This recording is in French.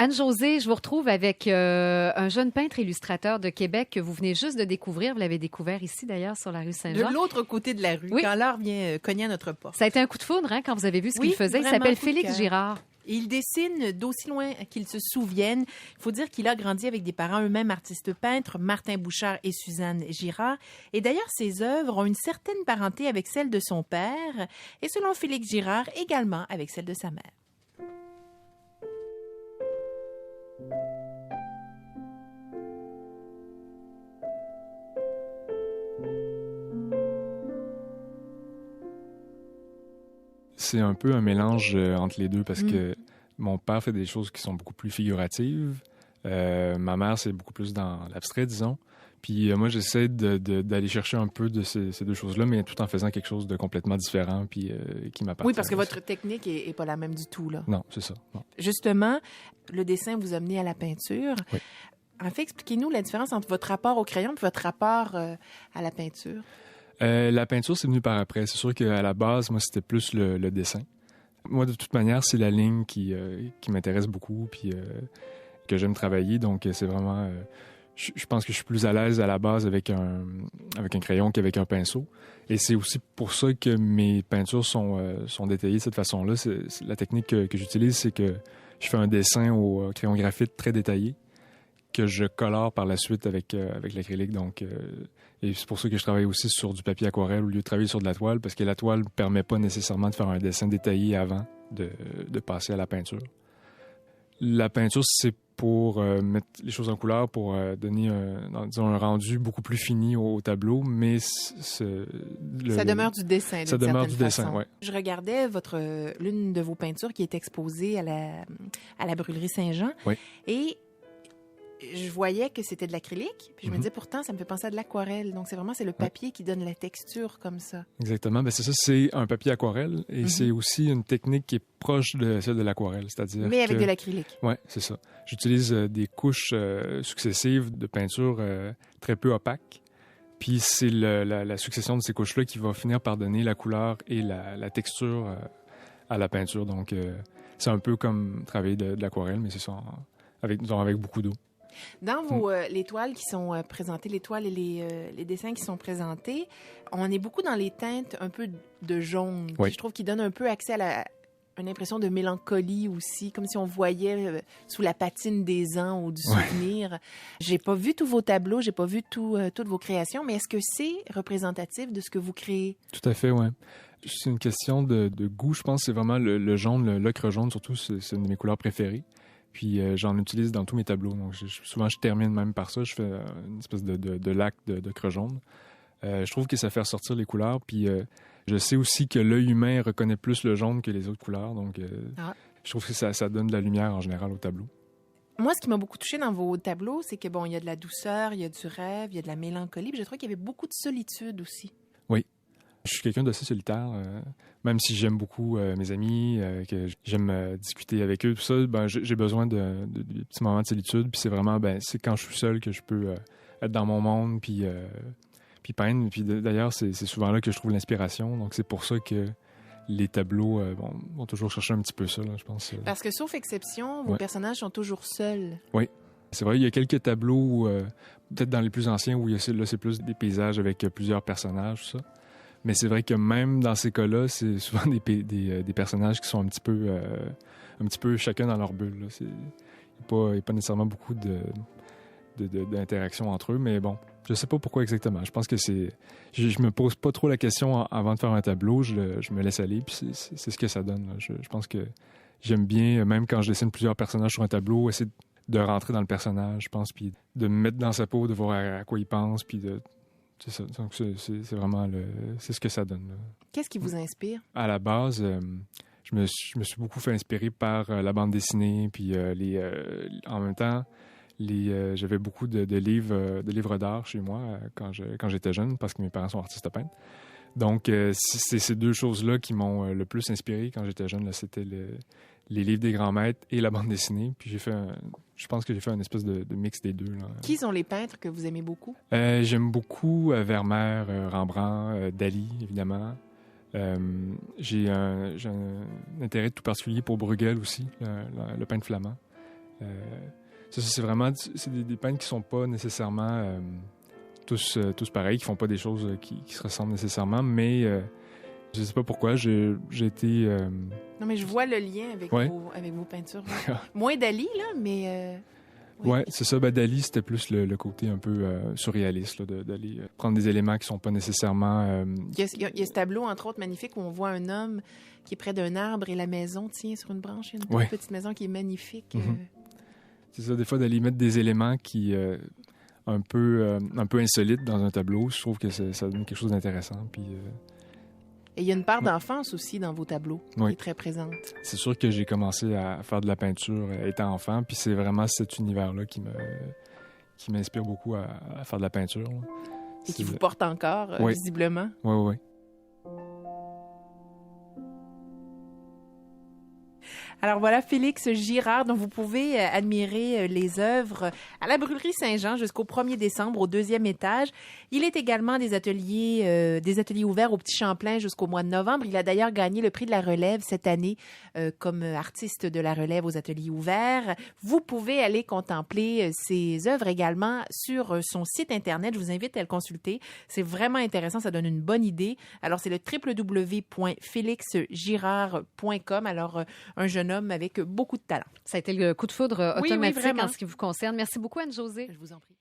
Anne-Josée, je vous retrouve avec un jeune peintre illustrateur de Québec que vous venez juste de découvrir. Vous l'avez découvert ici, d'ailleurs, sur la rue Saint-Jean. De l'autre côté de la rue, Oui. quand l'heure vient cogner à notre porte. Ça a été un coup de foudre, hein, quand vous avez vu ce Oui, qu'il faisait. Il vraiment, s'appelle coup de Félix cœur. Girard. Et il dessine d'aussi loin qu'il se souvienne. Il faut dire qu'il a grandi avec des parents eux-mêmes artistes peintres, Martin Bouchard et Suzanne Girard. Et d'ailleurs, ses œuvres ont une certaine parenté avec celle de son père et, selon Félix Girard, également avec celle de sa mère. C'est un peu un mélange entre les deux parce que mon père fait des choses qui sont beaucoup plus figuratives. Ma mère, c'est beaucoup plus dans l'abstrait, disons. Puis moi, j'essaie d'aller chercher un peu de ces deux choses-là, mais tout en faisant quelque chose de complètement différent puis qui m'appartient. Oui, parce que votre technique est pas la même du tout, là. Non, c'est ça. Non. Justement, le dessin vous a mené à la peinture. Oui. En fait, expliquez-nous la différence entre votre rapport au crayon et votre rapport à la peinture. La peinture, c'est venu par après. C'est sûr qu'à la base, moi, c'était plus le dessin. Moi, de toute manière, c'est la ligne qui m'intéresse beaucoup puis que j'aime travailler. Donc, c'est vraiment... je pense que je suis plus à l'aise à la base avec un crayon qu'avec un pinceau. Et c'est aussi pour ça que mes peintures sont détaillées de cette façon-là. La technique que j'utilise, c'est que je fais un dessin au crayon graphite très détaillé que je colore par la suite avec l'acrylique. Donc, et c'est pour ça que je travaille aussi sur du papier aquarelle au lieu de travailler sur de la toile, parce que la toile ne permet pas nécessairement de faire un dessin détaillé avant de passer à la peinture. La peinture, c'est pour mettre les choses en couleur, pour donner un rendu beaucoup plus fini au tableau, mais ça demeure du dessin. Ça demeure du dessin, oui. Je regardais l'une de vos peintures qui est exposée à la brûlerie Saint-Jean. Oui. Et je voyais que c'était de l'acrylique, puis je me disais pourtant ça me fait penser à de l'aquarelle. Donc c'est le papier qui donne la texture comme ça. Exactement, ben c'est ça, c'est un papier aquarelle et c'est aussi une technique qui est proche de celle de l'aquarelle, c'est-à-dire mais avec de l'acrylique. Ouais, c'est ça. J'utilise des couches successives de peinture très peu opaques. Puis c'est la succession de ces couches-là qui va finir par donner la couleur et la texture à la peinture. Donc c'est un peu comme travailler de l'aquarelle, mais c'est ça avec beaucoup d'eau. Dans les toiles qui sont présentées, les toiles et les dessins qui sont présentés, on est beaucoup dans les teintes un peu de jaune. Oui. Je trouve qu'ils donnent un peu accès à une impression de mélancolie aussi, comme si on voyait sous la patine des ans ou du souvenir. Ouais. J'ai pas vu tous vos tableaux, j'ai pas vu toutes vos créations, mais est-ce que c'est représentatif de ce que vous créez? Tout à fait, oui. C'est une question de goût, je pense. C'est vraiment le jaune, l'ocre jaune, surtout, c'est une de mes couleurs préférées. Puis j'en utilise dans tous mes tableaux. Donc souvent, je termine même par ça. Je fais une espèce de lac d'ocre jaune. Je trouve que ça fait ressortir les couleurs. Puis je sais aussi que l'œil humain reconnaît plus le jaune que les autres couleurs. Donc je trouve que ça donne de la lumière en général au tableau. Moi, ce qui m'a beaucoup touchée dans vos tableaux, c'est que il y a de la douceur, il y a du rêve, il y a de la mélancolie. Puis je trouve qu'il y avait beaucoup de solitude aussi. Oui. Je suis quelqu'un d'assez solitaire, même si j'aime beaucoup mes amis, que j'aime discuter avec eux, tout ça, j'ai besoin de petits moments de solitude. Puis c'est vraiment, c'est quand je suis seul que je peux être dans mon monde, puis peindre. Puis d'ailleurs, c'est souvent là que je trouve l'inspiration. Donc c'est pour ça que les tableaux vont toujours chercher un petit peu ça, là, je pense. Parce que sauf exception, vos personnages sont toujours seuls. Oui. C'est vrai, il y a quelques tableaux, peut-être dans les plus anciens, où c'est plus des paysages avec plusieurs personnages, tout ça. Mais c'est vrai que même dans ces cas-là, c'est souvent des personnages qui sont un petit peu chacun dans leur bulle. Là. Il n'y a pas nécessairement beaucoup d'interaction entre eux, mais bon, je sais pas pourquoi exactement. Je pense que je me pose pas trop la question avant de faire un tableau, je me laisse aller, puis c'est ce que ça donne. Là. Je pense que j'aime bien, même quand je dessine plusieurs personnages sur un tableau, essayer de rentrer dans le personnage, je pense, puis de me mettre dans sa peau, de voir à quoi il pense, puis c'est ça. Donc, c'est vraiment c'est ce que ça donne. Là. Qu'est-ce qui vous inspire? À la base, je me suis beaucoup fait inspirer par la bande dessinée, puis en même temps, j'avais beaucoup de livres d'art chez moi quand j'étais jeune, parce que mes parents sont artistes peintres. Donc, c'est ces deux choses-là qui m'ont le plus inspiré quand j'étais jeune. Là, c'était les livres des grands maîtres et la bande dessinée. Puis je pense que j'ai fait un espèce de mix des deux. Là. Qui sont les peintres que vous aimez beaucoup? J'aime beaucoup Vermeer, Rembrandt, Dali, évidemment. J'ai un intérêt tout particulier pour Bruegel aussi, le peintre flamand. C'est vraiment des peintres qui sont pas nécessairement tous pareils, qui font pas des choses qui se ressemblent nécessairement, mais je sais pas pourquoi, j'ai été... Non, mais je vois le lien avec, avec vos peintures. Moins Dali, là, mais... Oui, c'est ça. Dali, c'était plus le côté un peu surréaliste, là, d'aller prendre des éléments qui sont pas nécessairement... Il y a ce tableau, entre autres, magnifique, où on voit un homme qui est près d'un arbre et la maison tient sur une branche. Il y a une petite maison qui est magnifique. C'est ça, des fois, d'aller mettre des éléments qui... un peu insolites dans un tableau. Je trouve que ça donne quelque chose d'intéressant. Puis... Et il y a une part d'enfance aussi dans vos tableaux qui est très présente. C'est sûr que j'ai commencé à faire de la peinture étant enfant, puis c'est vraiment cet univers-là qui m'inspire beaucoup à faire de la peinture. Là. Et qui vous porte encore, visiblement. Oui. Alors voilà, Félix Girard, dont vous pouvez admirer les œuvres à la Brûlerie Saint-Jean jusqu'au 1er décembre au 2e étage. Il est également des ateliers ouverts au Petit Champlain jusqu'au mois de novembre. Il a d'ailleurs gagné le prix de la relève cette année comme artiste de la relève aux ateliers ouverts. Vous pouvez aller contempler ses œuvres également sur son site Internet. Je vous invite à le consulter. C'est vraiment intéressant, ça donne une bonne idée. Alors, c'est le www.felixgirard.com. Alors, un jeune homme avec beaucoup de talent. Ça a été le coup de foudre automatique oui, en ce qui vous concerne. Merci beaucoup, Anne-Josée. Je vous en prie.